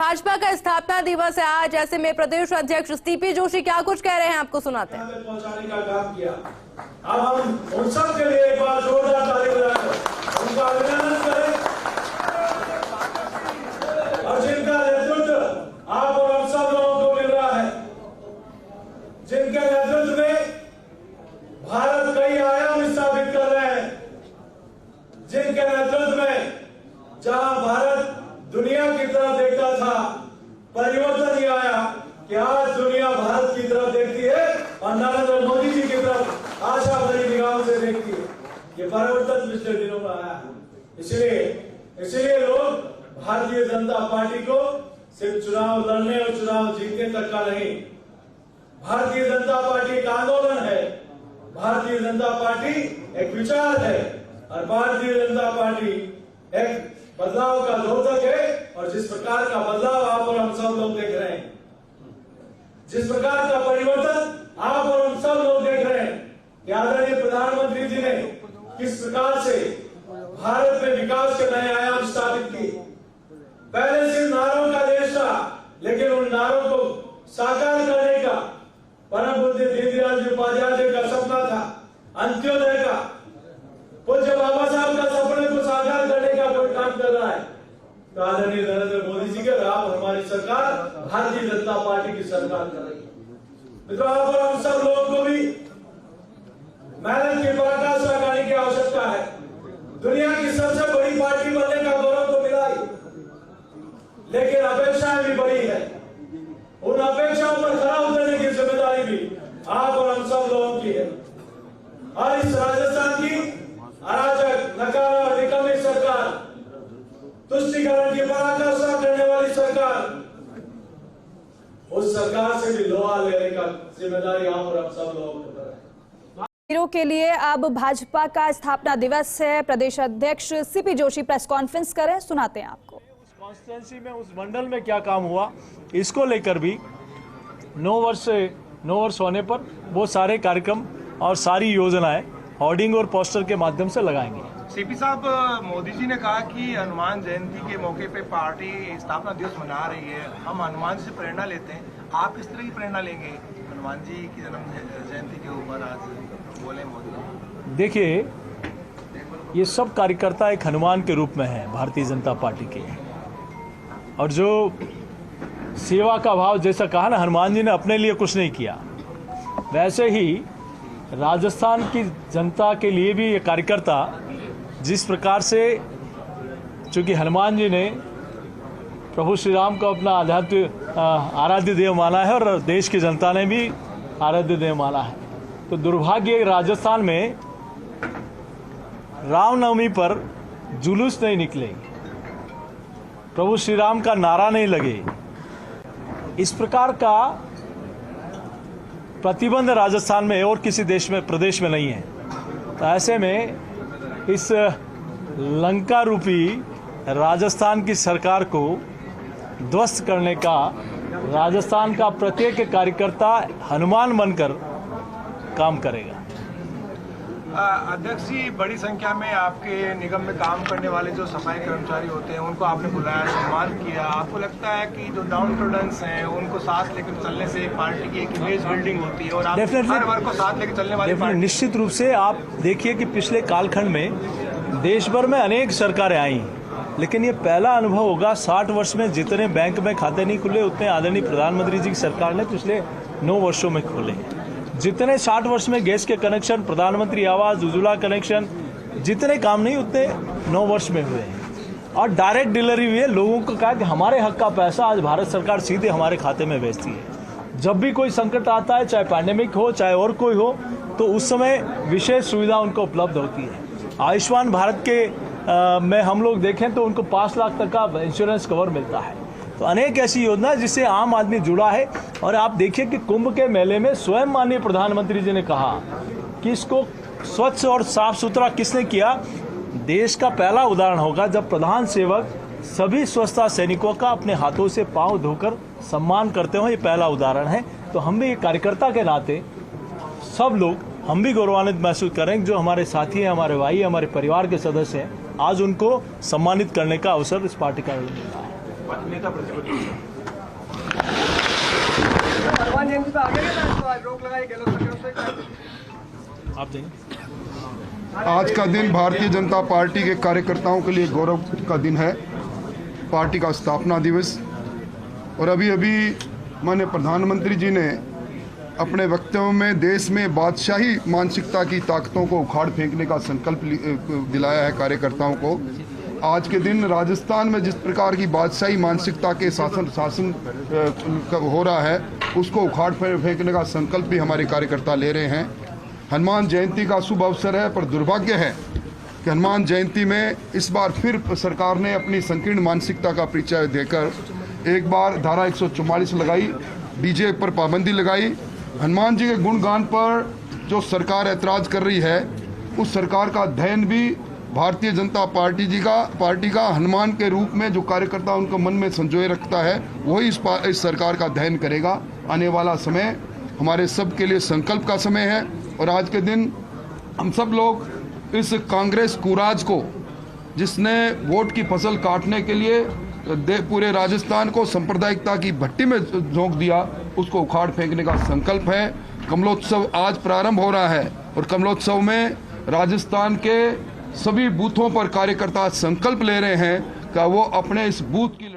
भाजपा का स्थापना दिवस है आज, ऐसे में प्रदेश अध्यक्ष सीपी जोशी क्या कुछ कह रहे हैं आपको सुनाते हैं। पहुंचाने का काम किया। अब हम उन सब के लिए एक बार जोरदार ताली बजाएं, उनका अभिनंदन करें और जिनका नेतृत्व आप और हम सब लोगों को मिल रहा है, जिनके नेतृत्व में भारत कई आयाम स्थापित कर रहे हैं, जिनके नेतृत्व में जहां भारत दुनिया की तरफ देखता था, परिवर्तन ये आया कि आज दुनिया भारत की तरफ देखती है और नरेंद्र मोदी जी की तरफ आशा भरी निगाहों से देखती है। ये परिवर्तन पिछले दिनों में आया है। इसलिए लोग भारतीय जनता पार्टी को सिर्फ चुनाव लड़ने और चुनाव जीतने तक का नहीं, भारतीय जनता पार्टी एक आंदोलन है, भारतीय जनता पार्टी एक विचार है और भारतीय जनता पार्टी एक बदलाव का द्योतक है। और जिस प्रकार का बदलाव आप और हम सब लोग देख रहे हैं, जिस प्रकार का परिवर्तन आप और हम सब लोग देख रहे हैं कि आदरणीय प्रधानमंत्री जी ने किस प्रकार से भारत में विकास के नए आयाम स्थापित किए। पहले सिर्फ नारों का देश था, लेकिन उन नारों को साकार करने का परम पूज्य दीनदयाल जी उपाध्याय जी का सपना था, अंत्योदय का। पूज्य बाबा साहब का सपने को साकार करने का कोई काम कर रहा है तो आदरणीय नरेंद्र मोदी जी के आप हमारी सरकार भारतीय जनता पार्टी की सरकार कर रही है। मित्रों, आप और हम सब लोगों को भी मेहनत की पराकाष्ठा करने की आवश्यकता है। दुनिया की सबसे बड़ी पार्टी बनने का गौरव तो मिला ही, लेकिन अपेक्षाएं भी बड़ी है। उन अपेक्षाओं पर खरा उतरने की जिम्मेदारी भी आप और हम सब लोगों की है। और इस राजस्थान की अराजक, नकारा और निकम्मी सरकार, तुष्टीकरण की पराकाष्ठा करने वाली सरकार, उस सरकार से भी लोहा लेने का जिम्मेदारी आप और हम सब लोगों को है। के लिए अब भाजपा का स्थापना दिवस है, प्रदेश अध्यक्ष सीपी जोशी प्रेस कॉन्फ्रेंस करें, सुनाते हैं आपको। उस कॉन्स्टिट्यूंसी में, उस मंडल में क्या काम हुआ, इसको लेकर भी 9 वर्ष होने पर वो सारे कार्यक्रम और सारी योजनाएं होर्डिंग और पोस्टर के माध्यम से लगाएंगे। सीपी साहब, मोदी जी ने कहा कि हनुमान जयंती के मौके पे पार्टी स्थापना दिवस मना रही है, हम हनुमान जी से प्रेरणा लेते हैं। आप किस तरह की प्रेरणा लेंगे हनुमान जी की जन्म जयंती के ऊपर आज बोले मोदी? देखिए, ये सब कार्यकर्ता एक हनुमान के रूप में है भारतीय जनता पार्टी के, और जो सेवा का भाव, जैसा कहा ना, हनुमान जी ने अपने लिए कुछ नहीं किया, वैसे ही राजस्थान की जनता के लिए भी ये कार्यकर्ता जिस प्रकार से, चूंकि हनुमान जी ने प्रभु श्री राम को अपना आराध्य देव माना है और देश की जनता ने भी आराध्य देव माना है, तो दुर्भाग्य राजस्थान में रामनवमी पर जुलूस नहीं निकले, प्रभु श्री राम का नारा नहीं लगे, इस प्रकार का प्रतिबंध राजस्थान में और किसी प्रदेश में नहीं है। तो ऐसे में इस लंका रूपी राजस्थान की सरकार को ध्वस्त करने का राजस्थान का प्रत्येक कार्यकर्ता हनुमान बनकर काम करेगा। अध्यक्ष जी, बड़ी संख्या में आपके निगम में काम करने वाले जो सफाई कर्मचारी होते हैं उनको आपने बुलाया, सम्मान किया। आपको लगता है कि जो डाउन टूडन्स हैं उनको साथ लेकर चलने से पार्टी की एक इमेज बिल्डिंग होती है और आप हर वर्ग को साथ लेकर चलने वाली पार्टी? निश्चित रूप से आप देखिए कि पिछले कालखंड में देश भर में अनेक सरकारें आई, लेकिन ये पहला अनुभव होगा 60 वर्ष में जितने बैंक में खाते नहीं खुले उतने आदरणीय प्रधानमंत्री जी की सरकार ने पिछले 9 वर्षों में खोले। जितने 60 वर्ष में गैस के कनेक्शन, प्रधानमंत्री आवास, उज्ज्वला कनेक्शन, जितने काम नहीं उतने 9 वर्ष में हुए हैं। और डायरेक्ट डिलीवरी हुई है, लोगों को कहा कि हमारे हक का पैसा आज भारत सरकार सीधे हमारे खाते में भेजती है। जब भी कोई संकट आता है, चाहे पैंडेमिक हो चाहे और कोई हो, तो उस समय विशेष सुविधा उनको उपलब्ध होती है। आयुष्मान भारत के में हम लोग देखें तो उनको 5 लाख तक का इंश्योरेंस कवर मिलता है। तो अनेक ऐसी योजना जिससे आम आदमी जुड़ा है। और आप देखिए कि कुंभ के मेले में स्वयं माननीय प्रधानमंत्री जी ने कहा कि इसको स्वच्छ और साफ सुथरा किसने किया, देश का पहला उदाहरण होगा जब प्रधान सेवक सभी स्वच्छता सैनिकों का अपने हाथों से पांव धोकर सम्मान करते हो। ये पहला उदाहरण है। तो हम भी एक कार्यकर्ता के नाते सब लोग हम भी गौरवान्वित महसूस करें जो हमारे साथी हैं, हमारे भाई, हमारे परिवार के सदस्य हैं, आज उनको सम्मानित करने का अवसर इस पार्टी का मिला है। नेता प्रतिपक्ष हनुमान जयंती पे आगे आज रोक लगाई गलत आप देंगे। आज का दिन भारतीय जनता पार्टी के कार्यकर्ताओं के लिए गौरव का दिन है, पार्टी का स्थापना दिवस। और अभी अभी माननीय प्रधानमंत्री जी ने अपने वक्तव्य में देश में बादशाही मानसिकता की ताकतों को उखाड़ फेंकने का संकल्प दिलाया है कार्यकर्ताओं को। आज के दिन राजस्थान में जिस प्रकार की बादशाही मानसिकता के शासन हो रहा है, उसको उखाड़ फेंकने का संकल्प भी हमारे कार्यकर्ता ले रहे हैं। हनुमान जयंती का शुभ अवसर है, पर दुर्भाग्य है कि हनुमान जयंती में इस बार फिर सरकार ने अपनी संकीर्ण मानसिकता का परिचय देकर एक बार धारा 144 लगाई, डीजे पर पाबंदी लगाई। हनुमान जी के गुणगान पर जो सरकार ऐतराज़ कर रही है, उस सरकार का अध्ययन भी भारतीय जनता पार्टी का हनुमान के रूप में जो कार्यकर्ता उनको मन में संजोए रखता है, वही इस सरकार का अध्ययन करेगा। आने वाला समय हमारे सब के लिए संकल्प का समय है, और आज के दिन हम सब लोग इस कांग्रेस कुराज को, जिसने वोट की फसल काटने के लिए पूरे राजस्थान को सांप्रदायिकता की भट्टी में झोंक दिया, उसको उखाड़ फेंकने का संकल्प है। कमलोत्सव आज प्रारंभ हो रहा है, और कमलोत्सव में राजस्थान के सभी बूथों पर कार्यकर्ता संकल्प ले रहे हैं कि वो अपने इस बूथ की